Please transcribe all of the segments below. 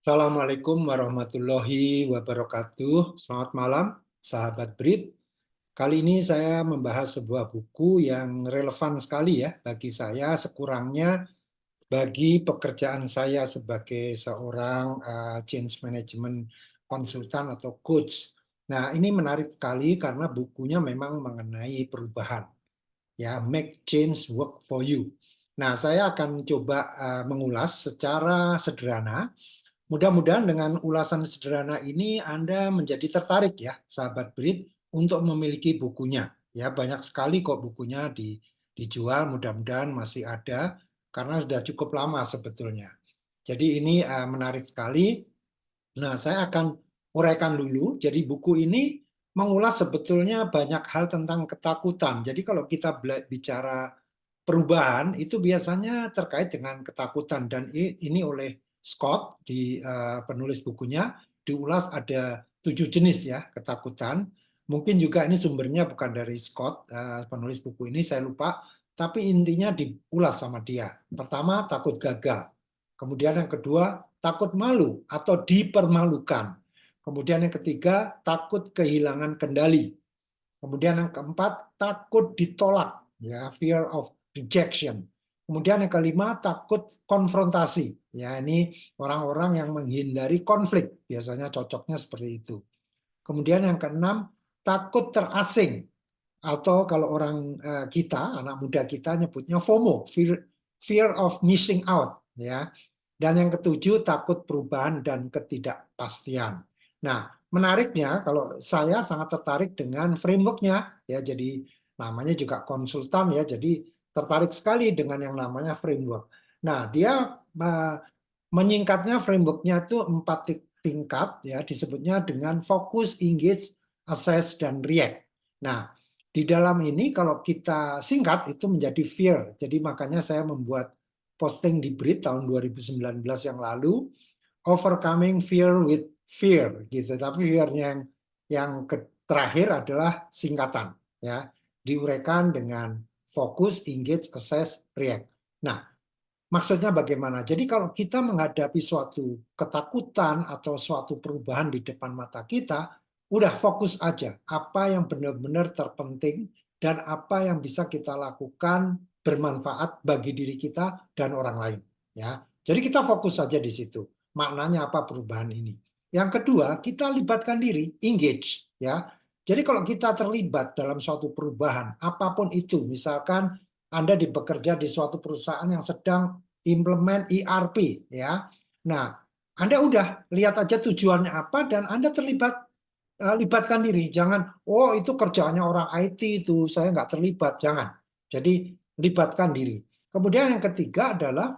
Assalamualaikum warahmatullahi wabarakatuh. Selamat malam, sahabat BRIT. Kali ini saya membahas sebuah buku yang relevan sekali ya bagi saya, sekurangnya bagi pekerjaan saya sebagai seorang change management konsultan atau coach. Nah, ini menarik sekali karena bukunya memang mengenai perubahan, ya, make change work for you. Nah, saya akan coba mengulas secara sederhana. Mudah-mudahan dengan ulasan sederhana ini Anda menjadi tertarik ya, sahabat BRIT, untuk memiliki bukunya. Ya, banyak sekali kok bukunya dijual, mudah-mudahan masih ada karena sudah cukup lama sebetulnya. Jadi ini menarik sekali. Nah, saya akan uraikan dulu. Jadi buku ini mengulas sebetulnya banyak hal tentang ketakutan. Jadi kalau kita bicara perubahan itu biasanya terkait dengan ketakutan, dan ini oleh Scott di penulis bukunya diulas ada 7 jenis ya ketakutan. Mungkin juga ini sumbernya bukan dari Scott, penulis buku ini, saya lupa, tapi intinya diulas sama dia. Pertama, takut gagal. Kemudian yang kedua, takut malu atau dipermalukan. Kemudian yang ketiga, takut kehilangan kendali. Kemudian yang keempat, takut ditolak, ya, fear of rejection. Kemudian yang kelima, takut konfrontasi. Ya, ini orang-orang yang menghindari konflik, biasanya cocoknya seperti itu. Kemudian yang keenam, takut terasing, atau kalau orang kita, anak muda kita nyebutnya FOMO, fear of missing out, ya. Dan yang ketujuh, takut perubahan dan ketidakpastian. Nah, menariknya kalau saya sangat tertarik dengan frameworknya, ya, jadi namanya juga konsultan ya, jadi tertarik sekali dengan yang namanya framework. Nah, dia menyingkatnya, frameworknya itu 4 tingkat ya, disebutnya dengan fokus, engage, assess, dan react. Nah, di dalam ini kalau kita singkat itu menjadi fear. Jadi makanya saya membuat posting di BRIT tahun 2019 yang lalu, overcoming fear with fear gitu. Tapi fear-nya yang terakhir adalah singkatan ya. Diuraikan dengan fokus, engage, assess, react. Nah, maksudnya bagaimana? Jadi kalau kita menghadapi suatu ketakutan atau suatu perubahan di depan mata kita, udah fokus aja apa yang benar-benar terpenting dan apa yang bisa kita lakukan bermanfaat bagi diri kita dan orang lain. Ya, jadi kita fokus saja di situ. Maknanya apa perubahan ini? Yang kedua, kita libatkan diri, engage. Ya, jadi kalau kita terlibat dalam suatu perubahan, apapun itu, misalkan Anda bekerja di suatu perusahaan yang sedang implement ERP, ya. Nah, Anda udah lihat aja tujuannya apa dan Anda libatkan diri. Jangan, oh itu kerjaannya orang IT itu, saya nggak terlibat. Jangan. Jadi libatkan diri. Kemudian yang ketiga adalah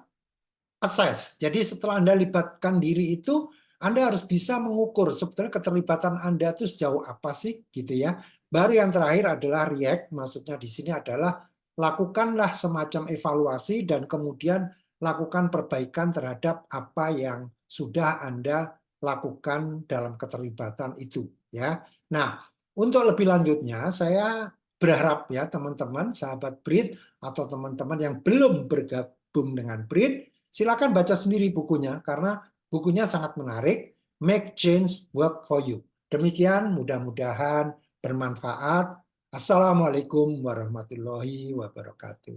assess. Jadi setelah Anda libatkan diri itu, Anda harus bisa mengukur sebetulnya keterlibatan Anda itu sejauh apa sih, gitu ya. Baru yang terakhir adalah react, maksudnya di sini adalah lakukanlah semacam evaluasi dan kemudian lakukan perbaikan terhadap apa yang sudah Anda lakukan dalam keterlibatan itu, ya. Nah, untuk lebih lanjutnya saya berharap ya teman-teman sahabat BRIT atau teman-teman yang belum bergabung dengan BRIT, silakan baca sendiri bukunya karena bukunya sangat menarik. Make change work for you. Demikian, mudah-mudahan bermanfaat. Assalamualaikum warahmatullahi wabarakatuh.